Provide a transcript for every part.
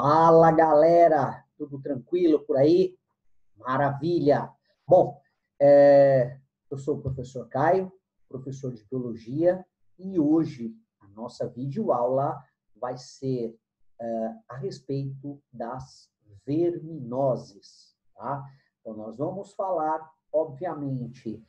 Fala, galera! Tudo tranquilo por aí? Maravilha! Bom, eu sou o professor Caio, professor de biologia, e hoje a nossa videoaula vai ser a respeito das verminoses, tá? Então, nós vamos falar, obviamente,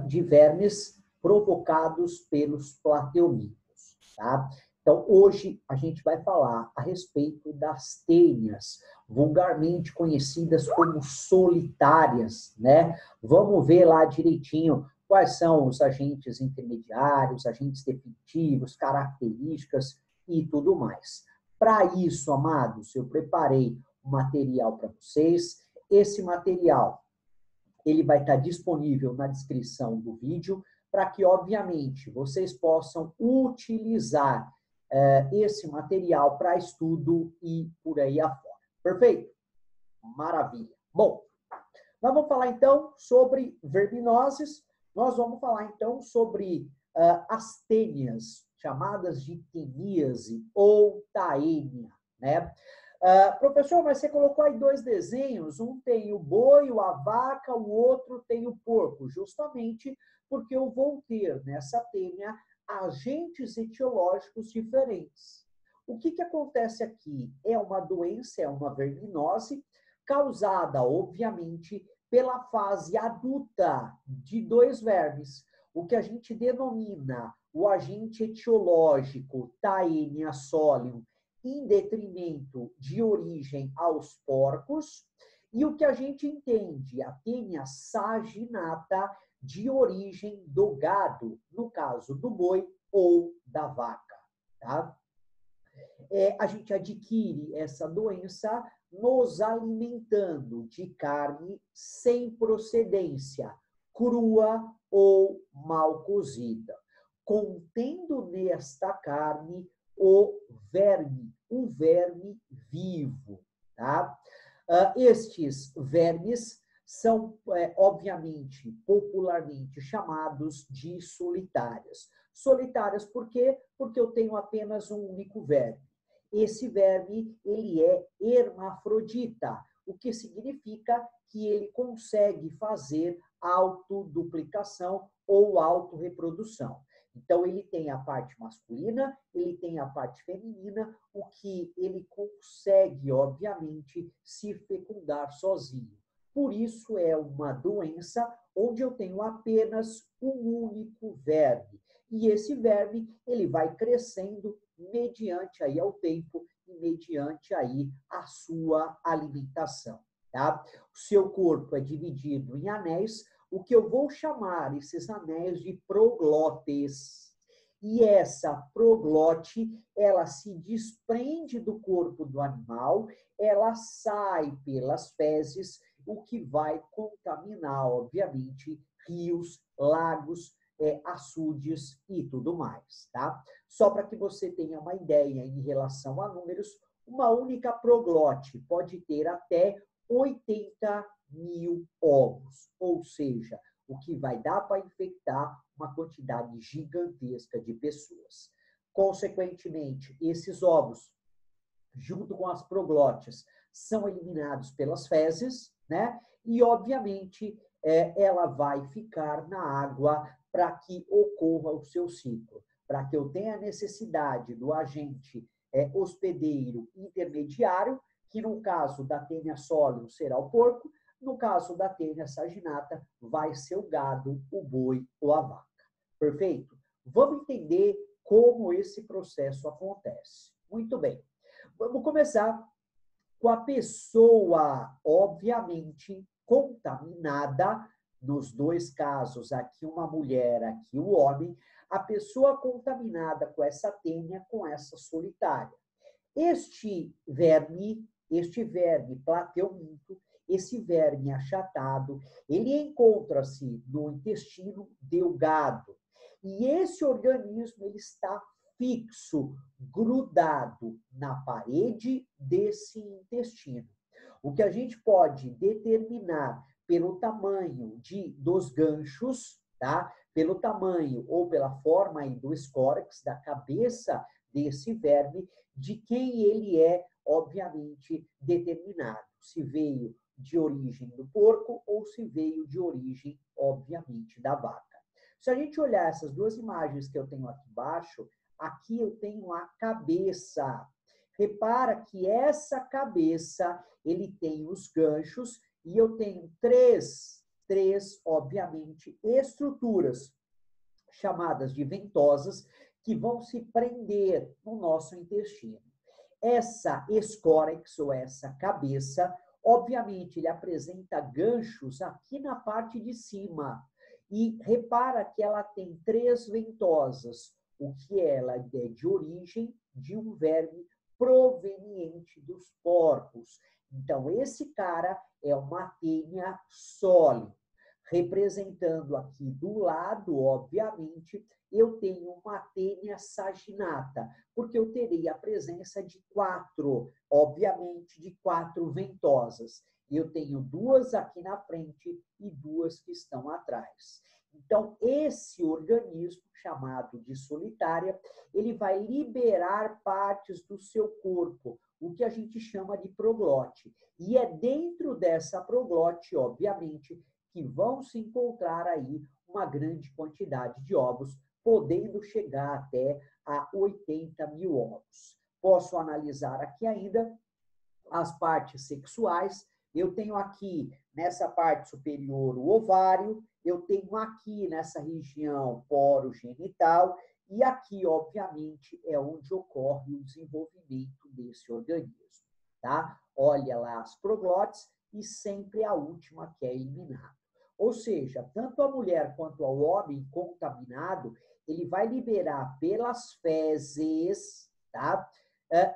de vermes provocados pelos plateumintos, tá? Então, hoje a gente vai falar a respeito das tênias, vulgarmente conhecidas como solitárias, né? Vamos ver lá direitinho quais são os agentes intermediários, agentes definitivos, características e tudo mais. Para isso, amados, eu preparei um material para vocês. Esse material, ele vai estar disponível na descrição do vídeo, para que, obviamente, vocês possam utilizar esse material para estudo e por aí afora. Perfeito? Maravilha. Bom, nós vamos falar então sobre verminoses, nós vamos falar então sobre as tênias, chamadas de teníase ou taênia, né? Professor, mas você colocou aí dois desenhos, um tem o boi, a vaca, o outro tem o porco, justamente porque eu vou ter nessa tênia agentes etiológicos diferentes. O que acontece aqui? É uma doença, é uma verminose, causada, obviamente, pela fase adulta de dois vermes, o que a gente denomina o agente etiológico Taenia solium, em detrimento de origem aos porcos, e o que a gente entende, a Taenia saginata, de origem do gado, no caso do boi ou da vaca. Tá? A gente adquire essa doença nos alimentando de carne sem procedência, crua ou mal cozida, contendo nesta carne o verme vivo. Tá? Estes vermes são, obviamente, popularmente chamados de solitárias. Solitárias por quê? Porque eu tenho apenas um único verme. Esse verme, ele é hermafrodita, o que significa que ele consegue fazer autoduplicação ou autorreprodução. Então, ele tem a parte masculina, ele tem a parte feminina, o que ele consegue, obviamente, se fecundar sozinho. Por isso, é uma doença onde eu tenho apenas um único verme. E esse verme, ele vai crescendo mediante aí ao tempo e mediante aí a sua alimentação, tá? O seu corpo é dividido em anéis, o que eu vou chamar esses anéis de proglotes. E essa proglote, ela se desprende do corpo do animal, ela sai pelas fezes, o que vai contaminar, obviamente, rios, lagos, açudes e tudo mais, tá? Só para que você tenha uma ideia em relação a números, uma única proglote pode ter até 80.000 ovos, ou seja, o que vai dar para infectar uma quantidade gigantesca de pessoas. Consequentemente, esses ovos, junto com as proglotes, são eliminados pelas fezes, né? E, obviamente, ela vai ficar na água para que ocorra o seu ciclo, para que eu tenha a necessidade do agente hospedeiro intermediário, que no caso da Taenia solium será o porco, no caso da Taenia saginata vai ser o gado, o boi ou a vaca. Perfeito? Vamos entender como esse processo acontece. Muito bem. Vamos começar com a pessoa, obviamente, contaminada, nos dois casos, aqui uma mulher, aqui o homem, a pessoa contaminada com essa tênia, com essa solitária. Este verme plateuminto, esse verme achatado, ele encontra-se no intestino delgado. E esse organismo, ele está fixo, grudado na parede desse intestino. O que a gente pode determinar pelo tamanho dos ganchos, tá? Pelo tamanho ou pela forma aí do escórex, da cabeça desse verme, de quem ele é, obviamente, determinado. Se veio de origem do porco ou se veio de origem, obviamente, da vaca. Se a gente olhar essas duas imagens que eu tenho aqui embaixo, aqui eu tenho a cabeça. Repara que essa cabeça, ele tem os ganchos e eu tenho três, obviamente, estruturas chamadas de ventosas que vão se prender no nosso intestino. Essa escórex, ou essa cabeça, obviamente, ele apresenta ganchos aqui na parte de cima. E repara que ela tem três ventosas, o que ela é de origem de um verme proveniente dos porcos. Então, esse cara é uma tênia sólida. Representando aqui do lado, obviamente, eu tenho uma tênia saginata, porque eu terei a presença de quatro, obviamente, de quatro ventosas. Eu tenho duas aqui na frente e duas que estão atrás. Então, esse organismo, chamado de solitária, ele vai liberar partes do seu corpo, o que a gente chama de proglote. E é dentro dessa proglote, obviamente, que vão se encontrar aí uma grande quantidade de ovos, podendo chegar até a 80 mil ovos. Posso analisar aqui ainda as partes sexuais. Eu tenho aqui, nessa parte superior, o ovário, eu tenho aqui, nessa região, poro genital, e aqui, obviamente, é onde ocorre o desenvolvimento desse organismo, tá? Olha lá as proglotes e sempre a última que é eliminada. Ou seja, tanto a mulher quanto o homem contaminado, ele vai liberar pelas fezes, tá?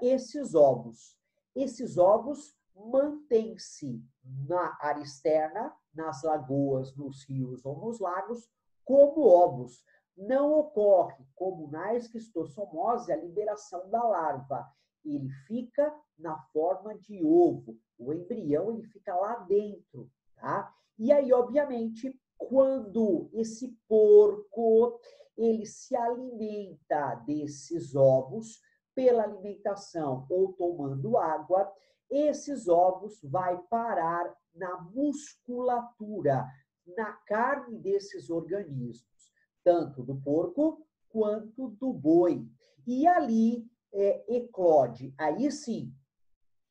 Esses ovos. Esses ovos mantêm-se na área externa, nas lagoas, nos rios ou nos lagos, como ovos. Não ocorre, como na esquistossomose, a liberação da larva. Ele fica na forma de ovo. O embrião ele fica lá dentro, tá? E aí, obviamente, quando esse porco ele se alimenta desses ovos pela alimentação ou tomando água, esses ovos vai parar na musculatura, na carne desses organismos, tanto do porco quanto do boi. E ali eclode. Aí sim,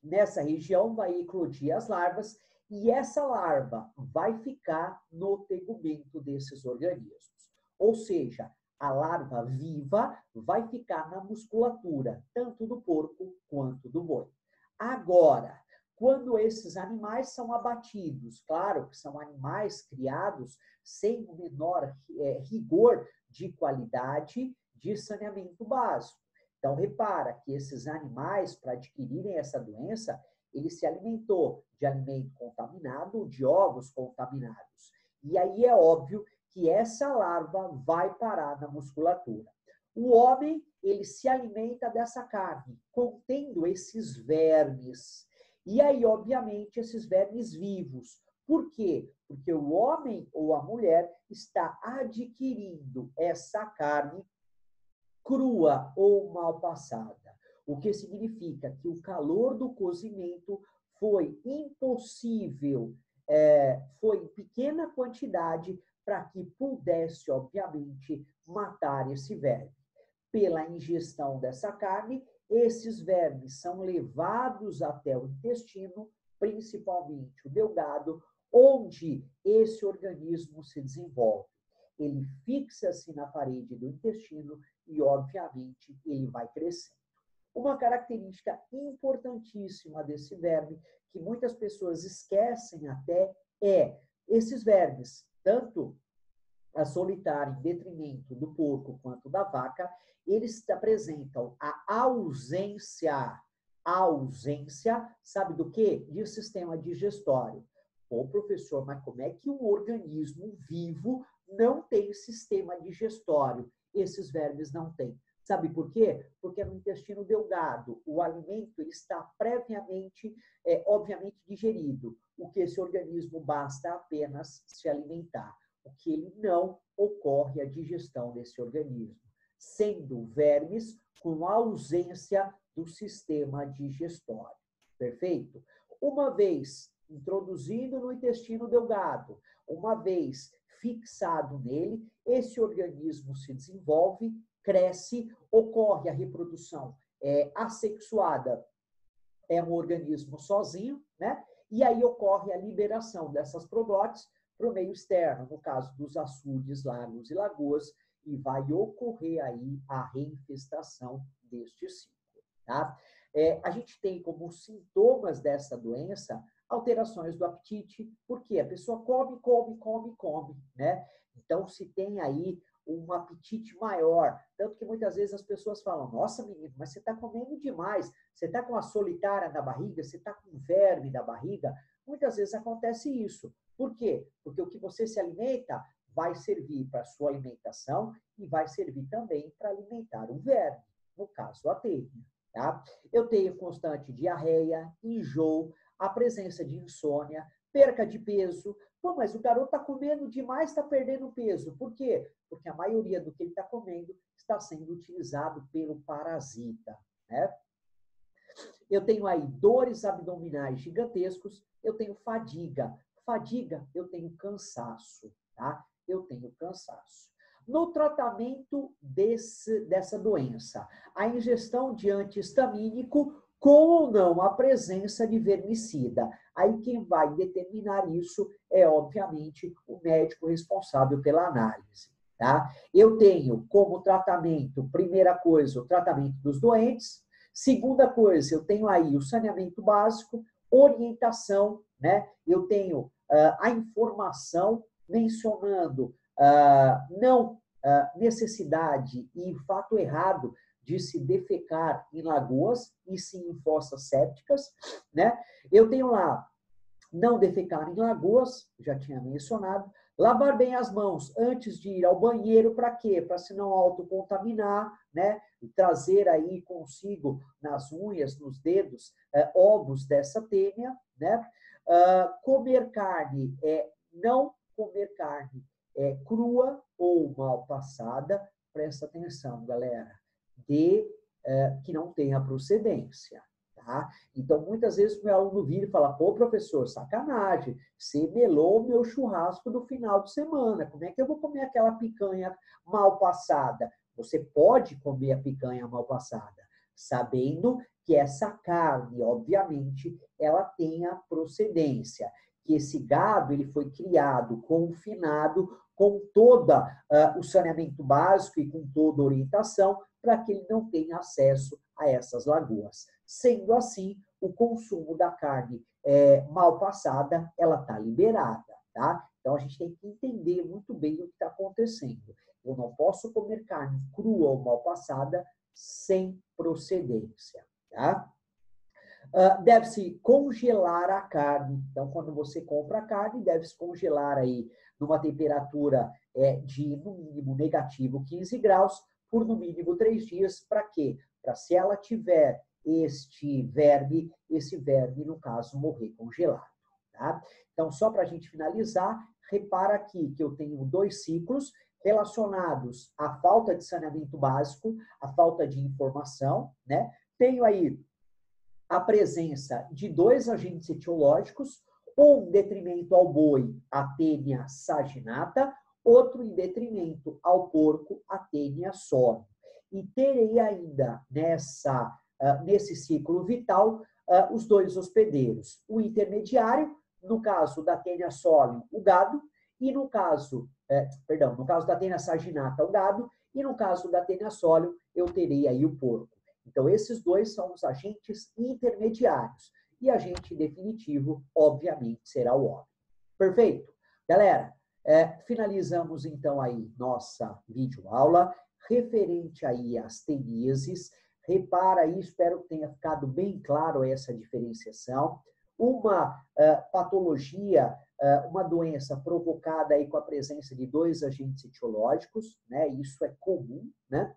nessa região vai eclodir as larvas e essa larva vai ficar no tegumento desses organismos. Ou seja, a larva viva vai ficar na musculatura, tanto do porco quanto do boi. Agora, quando esses animais são abatidos, claro que são animais criados sem o menor rigor de qualidade de saneamento básico. Então, repara que esses animais, para adquirirem essa doença, ele se alimentou de alimento contaminado ou de ovos contaminados. E aí é óbvio que essa larva vai parar na musculatura. O homem, ele se alimenta dessa carne, contendo esses vermes. E aí, obviamente, esses vermes vivos. Por quê? Porque o homem ou a mulher está adquirindo essa carne crua ou mal passada. O que significa que o calor do cozimento foi impossível, foi em pequena quantidade para que pudesse, obviamente, matar esse verme. Pela ingestão dessa carne, esses vermes são levados até o intestino, principalmente o delgado, onde esse organismo se desenvolve. Ele fixa-se na parede do intestino e, obviamente, ele vai crescendo. Uma característica importantíssima desse verme, que muitas pessoas esquecem até, é esses vermes, tanto a solitária em detrimento do porco quanto da vaca, eles apresentam a ausência, sabe do quê? De sistema digestório. Pô, professor, mas como é que um organismo vivo não tem sistema digestório? Esses vermes não têm. Sabe por quê? Porque no intestino delgado, o alimento ele está previamente, obviamente, digerido. O que esse organismo basta apenas se alimentar. O que ele não ocorre a digestão desse organismo, sendo vermes com a ausência do sistema digestório. Perfeito? Uma vez introduzido no intestino delgado, uma vez fixado nele, esse organismo se desenvolve, cresce, ocorre a reprodução assexuada, é um organismo sozinho, né? E aí ocorre a liberação dessas proglótides para o meio externo, no caso dos açudes, lagos e lagoas, e vai ocorrer aí a reinfestação deste ciclo, tá? A gente tem como sintomas dessa doença alterações do apetite, porque a pessoa come, né? Então, se tem aí um apetite maior, tanto que muitas vezes as pessoas falam, nossa, menino, mas você está comendo demais, você está com a solitária na barriga, você está com verme na barriga. Muitas vezes acontece isso. Por quê? Porque o que você se alimenta vai servir para a sua alimentação e vai servir também para alimentar o verme, no caso a tênia, tá? Eu tenho constante diarreia, enjoo, a presença de insônia, perca de peso. Pô, mas o garoto está comendo demais, está perdendo peso. Por quê? Porque a maioria do que ele está comendo está sendo utilizado pelo parasita, né? Eu tenho aí dores abdominais gigantescos, eu tenho fadiga. Fadiga, eu tenho cansaço, tá? Eu tenho cansaço. No tratamento dessa doença, a ingestão de anti-histamínico com ou não a presença de vermicida. Aí quem vai determinar isso é, obviamente, o médico responsável pela análise, tá? Eu tenho como tratamento, primeira coisa, o tratamento dos doentes. Segunda coisa, eu tenho aí o saneamento básico, orientação, né? Eu tenho a informação mencionando não necessidade e fato errado de se defecar em lagoas e sim em fossas sépticas, né? Eu tenho lá não defecar em lagoas, já tinha mencionado, lavar bem as mãos antes de ir ao banheiro, para quê? Para se não autocontaminar, né? E trazer aí consigo nas unhas, nos dedos, ovos dessa tênia, né? Comer carne, não comer carne crua ou mal passada, presta atenção, galera, que não tenha procedência, tá? Então, muitas vezes o meu aluno vira e fala, pô, professor, sacanagem, você melou o meu churrasco do final de semana, como é que eu vou comer aquela picanha mal passada? Você pode comer a picanha mal passada, sabendo que essa carne, obviamente, ela tenha procedência, que esse gado ele foi criado, confinado, com todo o saneamento básico e com toda a orientação, para que ele não tenha acesso a essas lagoas. Sendo assim, o consumo da carne mal passada, ela está liberada, tá? Então, a gente tem que entender muito bem o que está acontecendo. Eu não posso comer carne crua ou mal passada sem procedência, tá? Deve-se congelar a carne. Então, quando você compra a carne, deve-se congelar aí numa temperatura de, no mínimo, negativo 15 graus, por no mínimo 3 dias. Para quê? Para se ela tiver esse verme, no caso, morrer congelado. Tá? Então, só para a gente finalizar, repara aqui que eu tenho 2 ciclos relacionados à falta de saneamento básico, à falta de informação, né? Tenho aí a presença de 2 agentes etiológicos, um em detrimento ao boi, a tênia saginata, outro em detrimento ao porco, a tênia sólio. E terei ainda nesse ciclo vital os 2 hospedeiros. O intermediário, no caso da tênia sólio, o gado, e no caso da tênia saginata, o gado, e no caso da tênia sólio, eu terei aí o porco. Então, esses 2 são os agentes intermediários. E agente definitivo, obviamente, será o homem. Perfeito? Galera, finalizamos, então, aí nossa videoaula referente aí às teníases. Repara aí, espero que tenha ficado bem claro essa diferenciação. Uma patologia, uma doença provocada aí com a presença de 2 agentes etiológicos, né? Isso é comum, né?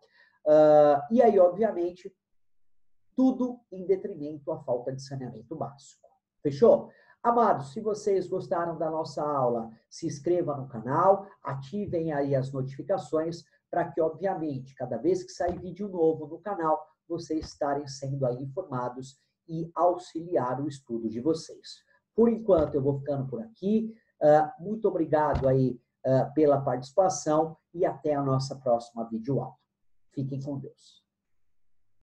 E aí, obviamente, tudo em detrimento à falta de saneamento básico. Fechou? Amados, se vocês gostaram da nossa aula, se inscrevam no canal, ativem aí as notificações para que, obviamente, cada vez que sair vídeo novo no canal, vocês estarem sendo aí informados e auxiliar o estudo de vocês. Por enquanto, eu vou ficando por aqui. Muito obrigado aí pela participação e até a nossa próxima videoaula. Fiquem com Deus.